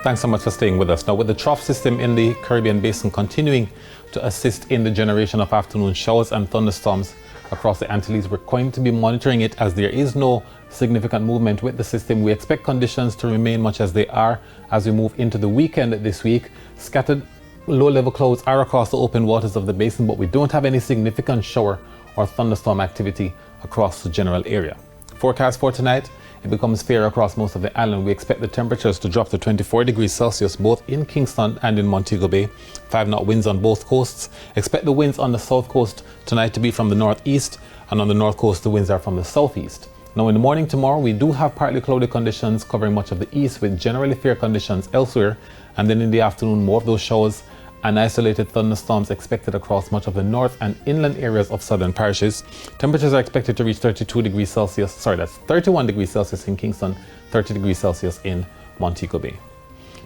Thanks so much for staying with us. Now, with the trough system in the Caribbean basin continuing to assist in the generation of afternoon showers and thunderstorms across the Antilles, we're going to be monitoring it as there is no significant movement with the system. We expect conditions to remain much as they are as we move into the weekend this week. Scattered low-level clouds are across the open waters of the basin, but we don't have any significant shower or thunderstorm activity across the general area. Forecast for tonight, it becomes fair across most of the island. We expect the temperatures to drop to 24 degrees Celsius both in Kingston and in Montego Bay. 5-knot winds on both coasts. Expect the winds on the south coast tonight to be from the northeast, and on the north coast the winds are from the southeast. Now in the morning tomorrow we do have partly cloudy conditions covering much of the east with generally fair conditions elsewhere, and then in the afternoon more of those showers and isolated thunderstorms expected across much of the north and inland areas of southern parishes. Temperatures are expected to reach 31 degrees Celsius in Kingston, 30 degrees Celsius in Montego Bay.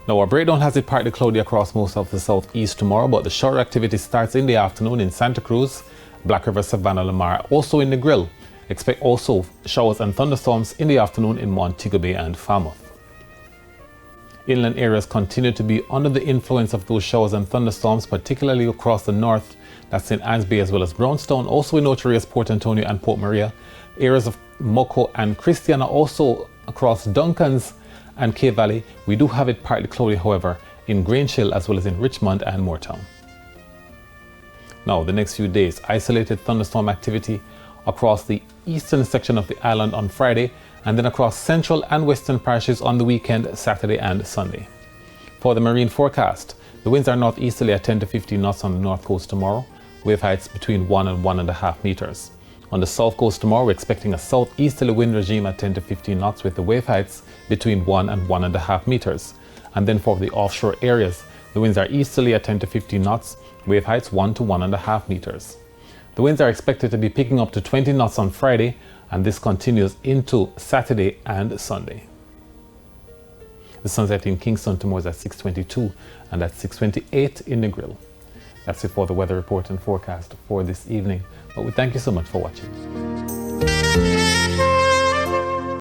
Now our breakdown has it partly cloudy across most of the southeast tomorrow, but the shower activity starts in the afternoon in Santa Cruz, Black River, Savannah, Lamar, also in the Grill. Expect also showers and thunderstorms in the afternoon in Montego Bay and Falmouth. Inland areas continue to be under the influence of those showers and thunderstorms, particularly across the north, that's St. Anne's Bay as well as Brownstown, also in notorious Port Antonio and Port Maria, areas of Moco and Christiana, also across Duncans and Cave Valley. We do have it partly cloudy, however, in Grange Hill as well as in Richmond and Moortown. Now, the next few days, isolated thunderstorm activity across the eastern section of the island on Friday, and then across central and western parishes on the weekend, Saturday and Sunday. For the marine forecast, the winds are northeasterly at 10 to 15 knots on the north coast tomorrow, wave heights between 1 and 1.5 meters. On the south coast tomorrow, we're expecting a southeasterly wind regime at 10 to 15 knots with the wave heights between 1 and 1.5 meters. And then for the offshore areas, the winds are easterly at 10 to 15 knots, wave heights 1 to 1.5 meters. The winds are expected to be picking up to 20 knots on Friday, and this continues into Saturday and Sunday. The sunset in Kingston tomorrow is at 6:22 and at 6:28 in the Grill. That's it for the weather report and forecast for this evening. But we thank you so much for watching.